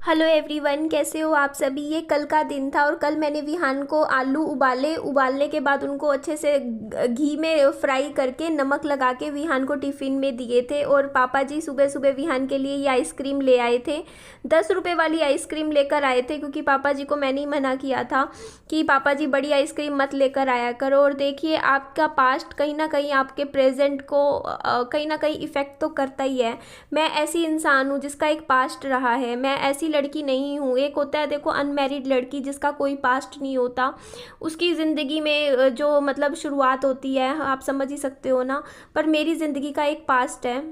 Hello everyone, कैसे हो आप सभी। ये कल का दिन था और कल मैंने विहान को आलू उबालने के बाद उनको अच्छे से घी में फ्राई करके नमक लगा के विहान को टिफ़िन में दिए थे। और पापा जी सुबह सुबह विहान के लिए ये आइसक्रीम ले आए थे। 10 रुपये वाली आइसक्रीम लेकर आए थे क्योंकि पापा जी को मैंने ही मना किया था कि पापा जी बड़ी आइसक्रीम मत लेकर आया करो। और देखिए, आपका पास्ट कहीं ना कहीं आपके प्रेजेंट को कहीं ना कहीं इफ़ेक्ट तो करता ही है। मैं ऐसी इंसान हूँ जिसका एक पास्ट रहा है, मैं ऐसी लड़की नहीं हूँ। एक होता है देखो अनमैरिड लड़की जिसका कोई पास्ट नहीं होता, उसकी ज़िंदगी में जो मतलब शुरुआत होती है, आप समझ ही सकते हो ना। पर मेरी ज़िंदगी का एक पास्ट है।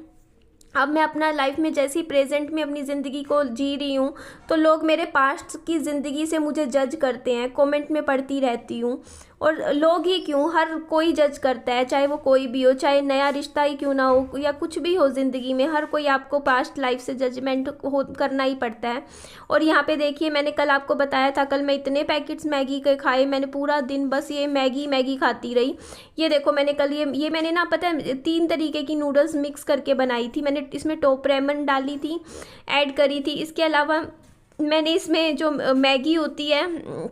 अब मैं अपना लाइफ में जैसी प्रेजेंट में अपनी ज़िंदगी को जी रही हूँ तो लोग मेरे पास्ट की ज़िंदगी से मुझे जज करते हैं, कमेंट में पढ़ती रहती हूँ। और लोग ही क्यों, हर कोई जज करता है, चाहे वो कोई भी हो, चाहे नया रिश्ता ही क्यों ना हो या कुछ भी हो ज़िंदगी में, हर कोई आपको पास्ट लाइफ से जजमेंट हो करना ही पड़ता है। और यहाँ पे देखिए, मैंने कल आपको बताया था, कल मैं इतने पैकेट्स मैगी के खाए, मैंने पूरा दिन बस ये मैगी मैगी खाती रही। ये देखो, मैंने कल ये मैंने ना पता है 3 तरीके की नूडल्स मिक्स करके बनाई थी। मैंने इसमें टॉप रेमन डाली थी, ऐड करी थी। इसके अलावा मैंने इसमें जो मैगी होती है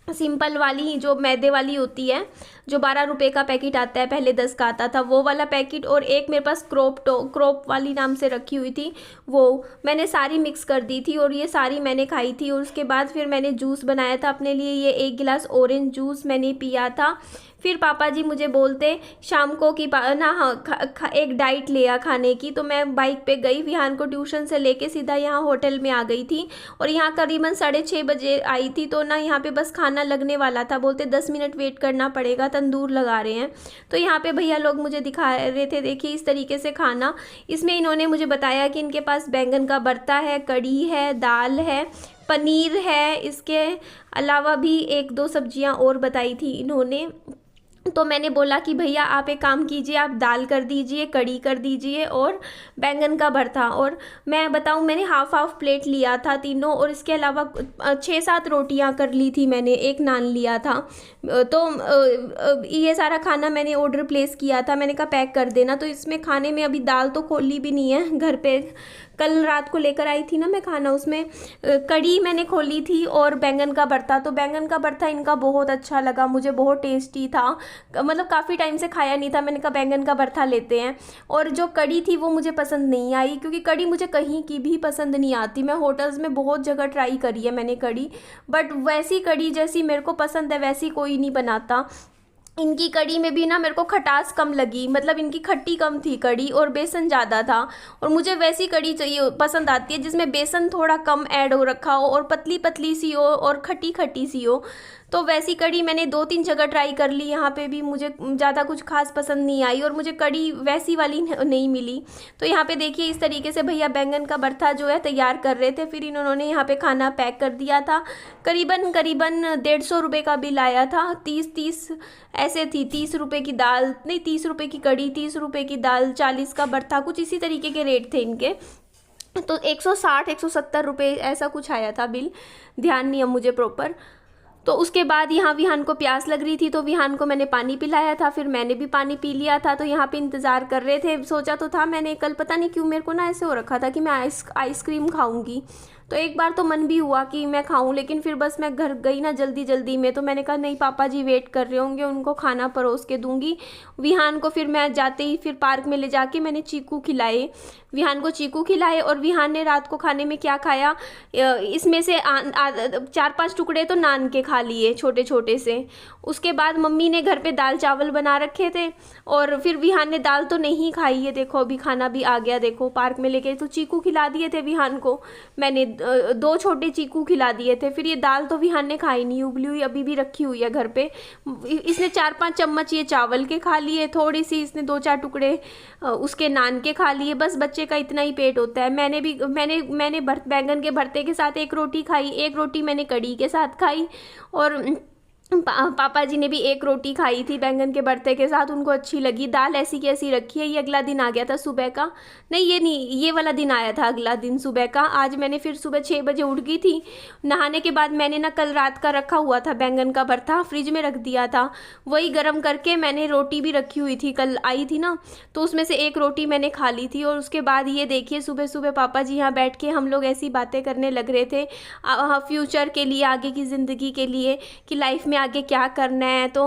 सिंपल वाली, जो मैदे वाली होती है, जो 12 रुपये का पैकेट आता है, पहले 10 का आता था, वो वाला पैकेट, और एक मेरे पास क्रॉप वाली नाम से रखी हुई थी, वो मैंने सारी मिक्स कर दी थी और ये सारी मैंने खाई थी। और उसके बाद फिर मैंने जूस बनाया था अपने लिए, ये 1 गिलास ऑरेंज जूस मैंने पिया था। फिर पापा जी मुझे बोलते शाम को कि ना हाँ एक डाइट लिया खाने की। तो मैं बाइक पे गई, विहान को ट्यूशन से लेके सीधा यहाँ होटल में आ गई थी और यहाँ करीबन 6:30 बजे आई थी। तो ना यहाँ पे बस खाना लगने वाला था, बोलते 10 मिनट वेट करना पड़ेगा, तंदूर लगा रहे हैं। तो यहाँ पे भैया लोग मुझे दिखा रहे थे, देखिए इस तरीके से खाना। इसमें इन्होंने मुझे बताया कि इनके पास बैंगन का भरता है, कढ़ी है, दाल है, पनीर है, इसके अलावा भी 1-2 सब्जियां और बताई थी इन्होंने। तो मैंने बोला कि भैया आप एक काम कीजिए, आप दाल कर दीजिए, कढ़ी कर दीजिए और बैंगन का भरता। और मैं बताऊं, मैंने हाफ प्लेट लिया था तीनों, और इसके अलावा 6-7 रोटियां कर ली थी मैंने, एक नान लिया था। तो ये सारा खाना मैंने ऑर्डर प्लेस किया था, मैंने कहा पैक कर देना। तो इसमें खाने में अभी दाल तो खोली भी नहीं है, घर पे कल रात को लेकर आई थी ना मैं खाना, उसमें कढ़ी मैंने खोली थी और बैंगन का भरता। तो बैंगन का भरता इनका बहुत अच्छा लगा मुझे, बहुत टेस्टी था, मतलब काफ़ी टाइम से खाया नहीं था। मैंने कहा बैंगन का भरता लेते हैं। और जो कढ़ी थी वो मुझे पसंद नहीं आई, क्योंकि कढ़ी मुझे कहीं की भी पसंद नहीं आती। मैं होटल्स में बहुत जगह ट्राई करी है मैंने कढ़ी, बट वैसी कढ़ी जैसी मेरे को पसंद है वैसी कोई नहीं बनाता। इनकी कढ़ी में भी ना मेरे को खटास कम लगी, मतलब इनकी खट्टी कम थी कढ़ी और बेसन ज़्यादा था। और मुझे वैसी कढ़ी चाहिए, पसंद आती है जिसमें बेसन थोड़ा कम ऐड हो रखा हो और पतली पतली सी हो और खट्टी खट्टी सी हो। तो वैसी कढ़ी मैंने 2-3 जगह ट्राई कर ली, यहाँ पे भी मुझे ज़्यादा कुछ खास पसंद नहीं आई और मुझे कढ़ी वैसी वाली नहीं मिली। तो यहाँ पे देखिए इस तरीके से भैया बैंगन का भरता जो है तैयार कर रहे थे, फिर इन्होंने यहाँ पे खाना पैक कर दिया था। करीबन 150 रुपये का बिल आया था, 30 ऐसे थी। 30 रुपये की दाल नहीं, 30 रुपये की कढ़ी, 30 रुपये की दाल, 40 का भरता, कुछ इसी तरीके के रेट थे इनके। तो 160-170 रुपये ऐसा कुछ आया था बिल, ध्यान नहीं है मुझे प्रॉपर। तो उसके बाद यहाँ विहान को प्यास लग रही थी, तो विहान को मैंने पानी पिलाया था, फिर मैंने भी पानी पी लिया था। तो यहाँ पे इंतज़ार कर रहे थे, सोचा तो था मैंने कल, पता नहीं क्यों मेरे को ना ऐसे हो रखा था कि मैं आइसक्रीम खाऊंगी। तो एक बार तो मन भी हुआ कि मैं खाऊं, लेकिन फिर बस मैं घर गई ना जल्दी जल्दी में, तो मैंने कहा नहीं पापा जी वेट कर रहे होंगे, उनको खाना परोस के दूंगी। विहान को फिर मैं जाते ही फिर पार्क में ले जाके मैंने चीकू खिलाए, विहान को चीकू खिलाए। और विहान ने रात को खाने में क्या खाया, इसमें से 4-5 टुकड़े तो नान के खा लिए छोटे छोटे से। उसके बाद मम्मी ने घर पे दाल चावल बना रखे थे और फिर विहान ने दाल तो नहीं खाई है, देखो अभी खाना भी आ गया, देखो पार्क में लेके। तो चीकू खिला दिए थे विहान को मैंने, 2 छोटे चीकू खिला दिए थे। फिर ये दाल तो विहान ने खाई नहीं, उबली हुई अभी भी रखी हुई है घर पे। इसने 4-5 चम्मच ये चावल के खा लिए, थोड़ी सी इसने 2-4 टुकड़े उसके नान के खा लिए, बस बच्चे का इतना ही पेट होता है। मैंने बैंगन के भरते के साथ 1 रोटी खाई, 1 रोटी मैंने कढ़ी के साथ खाई। और पापा जी ने भी एक रोटी खाई थी बैंगन के भरते के साथ, उनको अच्छी लगी। दाल ऐसी की ऐसी रखी है। ये अगला दिन आ गया था सुबह का, नहीं ये नहीं, ये वाला दिन आया था अगला दिन सुबह का। आज मैंने फिर सुबह 6 बजे उठ गई थी। नहाने के बाद मैंने ना कल रात का रखा हुआ था बैंगन का भरता, फ्रिज में रख दिया था, वही गर्म करके मैंने रोटी भी रखी हुई थी, कल आई थी ना, तो उसमें से एक रोटी मैंने खा ली थी। और उसके बाद ये देखिए सुबह सुबह पापा जी यहाँ बैठ के हम लोग ऐसी बातें करने लग रहे थे फ्यूचर के लिए, आगे की ज़िंदगी के लिए, कि लाइफ में आगे क्या करना है। तो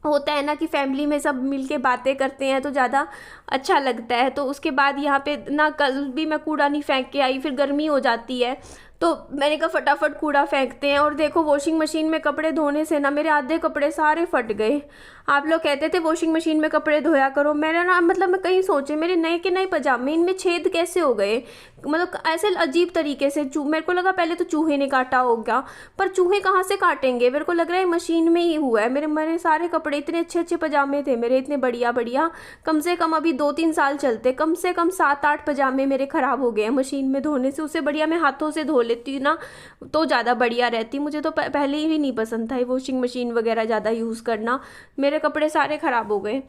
होता है ना कि फैमिली में सब मिलके बातें करते हैं तो ज़्यादा अच्छा लगता है। तो उसके बाद यहाँ पे ना कल भी मैं कूड़ा नहीं फेंक के आई, फिर गर्मी हो जाती है, तो मैंने कहा फटाफट कूड़ा फेंकते हैं। और देखो वॉशिंग मशीन में कपड़े धोने से ना मेरे आधे कपड़े सारे फट गए। आप लोग कहते थे वॉशिंग मशीन में कपड़े धोया करो, मैंने ना मतलब मैं कहीं सोचे मेरे नए के नए पजामे, इनमें छेद कैसे हो गए, मतलब ऐसे अजीब तरीके से। मेरे को लगा पहले तो चूहे ने काटा होगा, पर चूहे कहाँ से काटेंगे, मेरे को लग रहा है मशीन में ही हुआ है। मेरे सारे कपड़े, इतने अच्छे अच्छे पजामे थे मेरे, इतने बढ़िया बढ़िया, कम से कम अभी 2-3 साल चलते, कम से कम 7-8 पजामे मेरे ख़राब हो गए हैं मशीन में धोने से। उससे बढ़िया मैं हाथों से धो लेती ना तो ज़्यादा बढ़िया रहती। मुझे तो पहले ही नहीं पसंद था ये वॉशिंग मशीन वगैरह ज़्यादा यूज़ करना, मेरे कपड़े सारे ख़राब हो गए।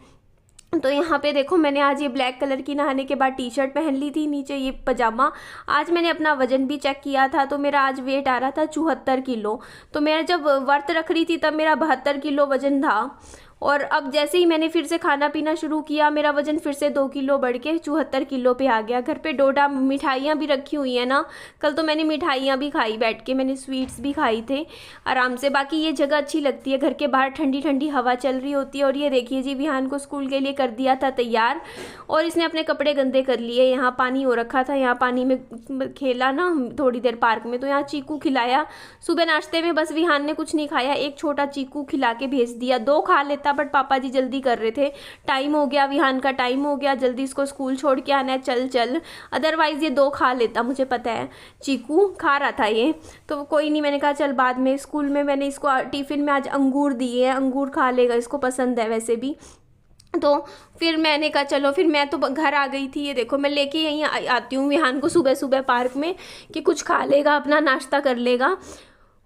तो यहाँ पे देखो मैंने आज ये ब्लैक कलर की नहाने के बाद टी शर्ट पहन ली थी, नीचे ये पजामा। आज मैंने अपना वजन भी चेक किया था, तो मेरा आज वेट आ रहा था 74 किलो। तो मेरा जब व्रत रख रही थी तब मेरा 72 किलो वजन था, और अब जैसे ही मैंने फिर से खाना पीना शुरू किया मेरा वजन फिर से 2 किलो बढ़ के 74 किलो पे आ गया। घर पे डोडा मिठाइयाँ भी रखी हुई हैं ना, कल तो मैंने मिठाइयाँ भी खाई बैठ के, मैंने स्वीट्स भी खाई थे आराम से। बाकी ये जगह अच्छी लगती है, घर के बाहर ठंडी ठंडी हवा चल रही होती है। और ये देखिए जी विहान को स्कूल के लिए कर दिया था तैयार, और इसने अपने कपड़े गंदे कर लिए। यहाँ पानी हो रखा था, यहाँ पानी में खेला ना थोड़ी देर पार्क में, तो यहाँ चीकू खिलाया। सुबह नाश्ते में बस विहान ने कुछ नहीं खाया, एक छोटा चीकू खिला के भेज दिया, 2 खा लेता, बट पापा जी जल्दी कर रहे थे, टाइम हो गया, विहान का टाइम हो गया, जल्दी इसको स्कूल छोड़ के आना है, चल चल। अदरवाइज़ ये 2 खा लेता, मुझे पता है। चीकू खा रहा था ये, तो कोई नहीं, मैंने कहा चल बाद में। स्कूल में मैंने इसको टिफ़िन में आज अंगूर दिए हैं, अंगूर खा लेगा, इसको पसंद है वैसे भी। तो फिर मैंने कहा चलो, फिर मैं तो घर आ गई थी। ये देखो मैं लेके यहीं आती हूँ विहान को सुबह सुबह पार्क में, कि कुछ खा लेगा, अपना नाश्ता कर लेगा।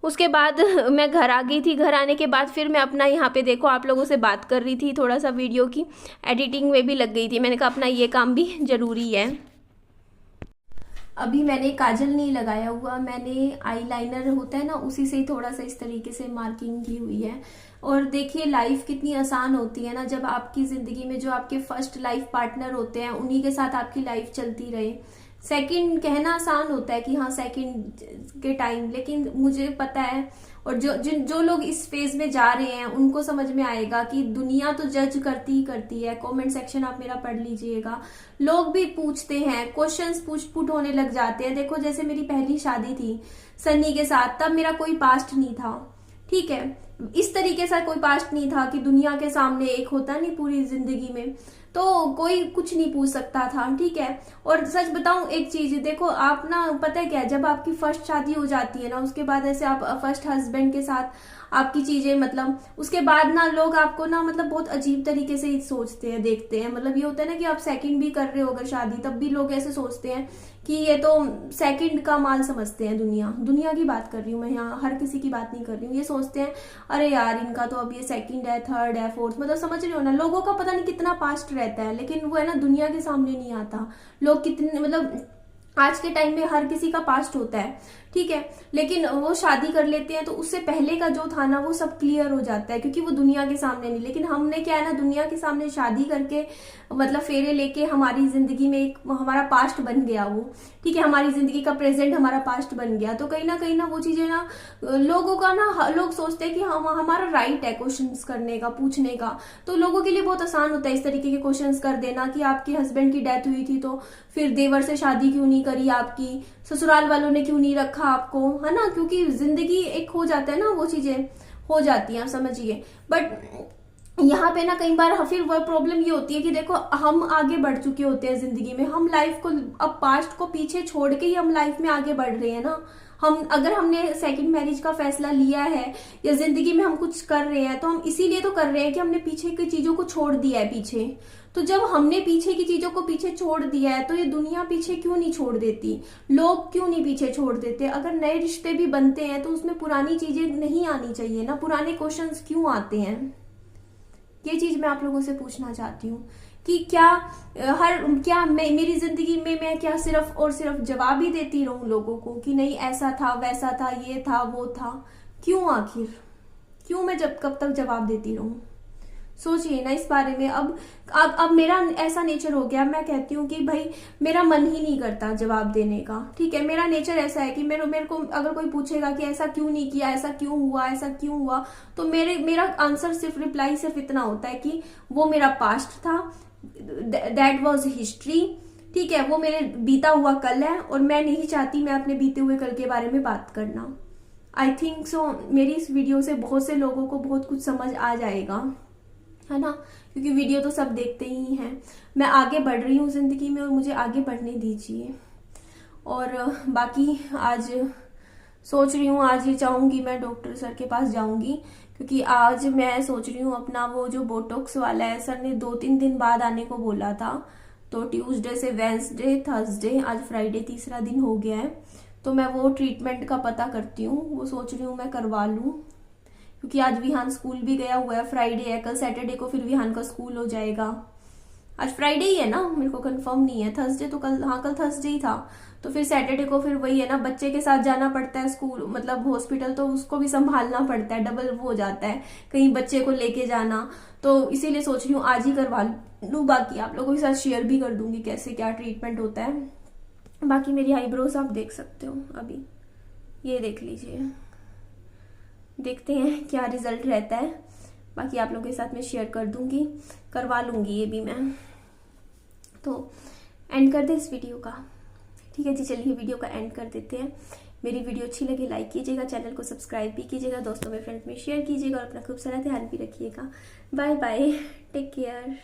उसके बाद मैं घर आ गई थी। घर आने के बाद फिर मैं अपना यहाँ पे देखो आप लोगों से बात कर रही थी, थोड़ा सा वीडियो की एडिटिंग में भी लग गई थी। मैंने कहा अपना ये काम भी ज़रूरी है। अभी मैंने काजल नहीं लगाया हुआ, मैंने आईलाइनर होता है ना उसी से ही थोड़ा सा इस तरीके से मार्किंग की हुई है। और देखिए लाइफ कितनी आसान होती है ना, जब आपकी ज़िंदगी में जो आपके फर्स्ट लाइफ पार्टनर होते हैं उन्हीं के साथ आपकी लाइफ चलती रहे। सेकंड कहना आसान होता है कि हाँ सेकंड के टाइम, लेकिन मुझे पता है, और जो लोग इस फेज में जा रहे हैं उनको समझ में आएगा कि दुनिया तो जज करती ही करती है। कमेंट सेक्शन आप मेरा पढ़ लीजिएगा, लोग भी पूछते हैं, क्वेश्चंस पुट होने लग जाते हैं। देखो जैसे मेरी पहली शादी थी सन्नी के साथ, तब मेरा कोई पास्ट नहीं था, ठीक है, इस तरीके से कोई पास्ट नहीं था कि दुनिया के सामने एक होता नहीं पूरी जिंदगी में, तो कोई कुछ नहीं पूछ सकता था, ठीक है। और सच बताऊं एक चीज, देखो आप ना, पता है क्या, जब आपकी फर्स्ट शादी हो जाती है ना, उसके बाद ऐसे आप फर्स्ट हस्बैंड के साथ आपकी चीजें, मतलब उसके बाद ना लोग आपको ना मतलब बहुत अजीब तरीके से सोचते हैं, देखते हैं। मतलब ये होता है ना कि आप सेकंड भी कर रहे हो अगर शादी, तब भी लोग ऐसे सोचते हैं कि ये तो सेकंड का माल समझते हैं। दुनिया की बात कर रही हूँ मैं, यहाँ हर किसी की बात नहीं कर रही हूँ। ये सोचते हैं अरे यार इनका तो अब ये सेकंड है, थर्ड है, फोर्थ, मतलब समझ रहे हो ना, लोगों का पता नहीं कितना पास्ट रहता है, लेकिन वो है ना दुनिया के सामने नहीं आता। लोग कितने, मतलब आज के टाइम में हर किसी का पास्ट होता है, ठीक है, लेकिन वो शादी कर लेते हैं तो उससे पहले का जो था ना वो सब क्लियर हो जाता है, क्योंकि वो दुनिया के सामने नहीं। लेकिन हमने क्या है ना, दुनिया के सामने शादी करके मतलब फेरे लेके हमारी जिंदगी में एक हमारा पास्ट बन गया वो, ठीक है, हमारी जिंदगी का प्रेजेंट हमारा पास्ट बन गया। तो कहीं ना वो चीजें ना लोगों का ना, लोग सोचते हैं कि हमारा राइट है क्वेश्चंस करने का, पूछने का। तो लोगों के लिए बहुत आसान होता है इस तरीके के क्वेश्चंस कर देना कि आपके हस्बैंड की डेथ हुई थी तो फिर देवर से शादी क्यों नहीं करी आपकी, ससुराल वालों ने क्यों नहीं रखा आपको, है ना, क्योंकि जिंदगी एक हो जाता है ना, वो चीजें हो जाती हैं, समझिए। बट यहाँ पे ना कई बार फिर वो प्रॉब्लम ये होती है कि देखो हम आगे बढ़ चुके होते हैं जिंदगी में, हम लाइफ को अब पास्ट को पीछे छोड़ के ही हम लाइफ में आगे बढ़ रहे हैं ना। अगर हमने सेकंड मैरिज का फैसला लिया है या जिंदगी में हम कुछ कर रहे हैं तो हम इसीलिए तो कर रहे हैं कि हमने पीछे की चीजों को छोड़ दिया है पीछे। तो जब हमने पीछे की चीजों को पीछे छोड़ दिया है तो ये दुनिया पीछे क्यों नहीं छोड़ देती, लोग क्यों नहीं पीछे छोड़ देते। अगर नए रिश्ते भी बनते हैं तो उसमें पुरानी चीजें नहीं आनी चाहिए ना, पुराने क्वेश्चंस क्यों आते हैं, ये चीज मैं आप लोगों से पूछना चाहती हूँ कि क्या मेरी जिंदगी में मैं क्या सिर्फ और सिर्फ जवाब ही देती रहूं लोगों को कि नहीं ऐसा था वैसा था ये था वो था। क्यों आखिर क्यों मैं कब तक जवाब देती रहूं। सोचिए ना इस बारे में। अब मेरा ऐसा नेचर हो गया, मैं कहती हूँ कि भाई मेरा मन ही नहीं करता जवाब देने का। ठीक है, मेरा नेचर ऐसा है कि मेरे को अगर कोई पूछेगा कि ऐसा क्यों नहीं किया, ऐसा क्यों हुआ, ऐसा क्यों हुआ, तो मेरा आंसर सिर्फ रिप्लाई सिर्फ इतना होता है कि वो मेरा पास्ट था, दैट वॉज हिस्ट्री। ठीक है, वो मेरे बीता हुआ कल है और मैं नहीं चाहती मैं अपने बीते हुए कल के बारे में बात करना। आई थिंक सो मेरी इस वीडियो से बहुत से लोगों को बहुत कुछ समझ आ जाएगा, है ना, क्योंकि वीडियो तो सब देखते ही हैं। मैं आगे बढ़ रही हूँ जिंदगी में और मुझे आगे बढ़ने दीजिए। और बाकी आज सोच रही हूँ, आज ही चाहूंगी मैं डॉक्टर सर के पास जाऊंगी, क्योंकि आज मैं सोच रही हूँ अपना वो जो बोटॉक्स वाला है, सर ने 2-3 दिन बाद आने को बोला था। तो ट्यूसडे से वेंसडे थर्सडे आज फ्राइडे तीसरा दिन हो गया है, तो मैं वो ट्रीटमेंट का पता करती हूँ, वो सोच रही हूँ मैं करवा लूँ, क्योंकि आज विहान स्कूल भी गया हुआ है। फ्राइडे है, कल सैटरडे को फिर विहान का स्कूल हो जाएगा। आज फ्राइडे ही है ना, मेरे को कंफर्म नहीं है, थर्सडे तो कल, हाँ कल थर्सडे ही था, तो फिर सैटरडे को फिर वही है ना, बच्चे के साथ जाना पड़ता है स्कूल मतलब हॉस्पिटल, तो उसको भी संभालना पड़ता है, डबल वो हो जाता है कहीं बच्चे को लेके जाना। तो इसीलिए सोच रही हूँ आज ही करवा लूँ। बाकी आप लोगों के साथ शेयर भी कर दूंगी कैसे क्या ट्रीटमेंट होता है। बाकी मेरी आईब्रोज आप देख सकते हो, अभी ये देख लीजिए, देखते हैं क्या रिजल्ट रहता है। बाकी आप लोगों के साथ मैं शेयर कर दूंगी, करवा लूंगी ये भी मैं। तो एंड कर दे इस वीडियो का। ठीक है जी, चलिए वीडियो का एंड कर देते हैं। मेरी वीडियो अच्छी लगे लाइक कीजिएगा, चैनल को सब्सक्राइब भी कीजिएगा, दोस्तों में फ्रेंड्स में शेयर कीजिएगा और अपना खूब सारा ध्यान भी रखिएगा। Bye bye, take care.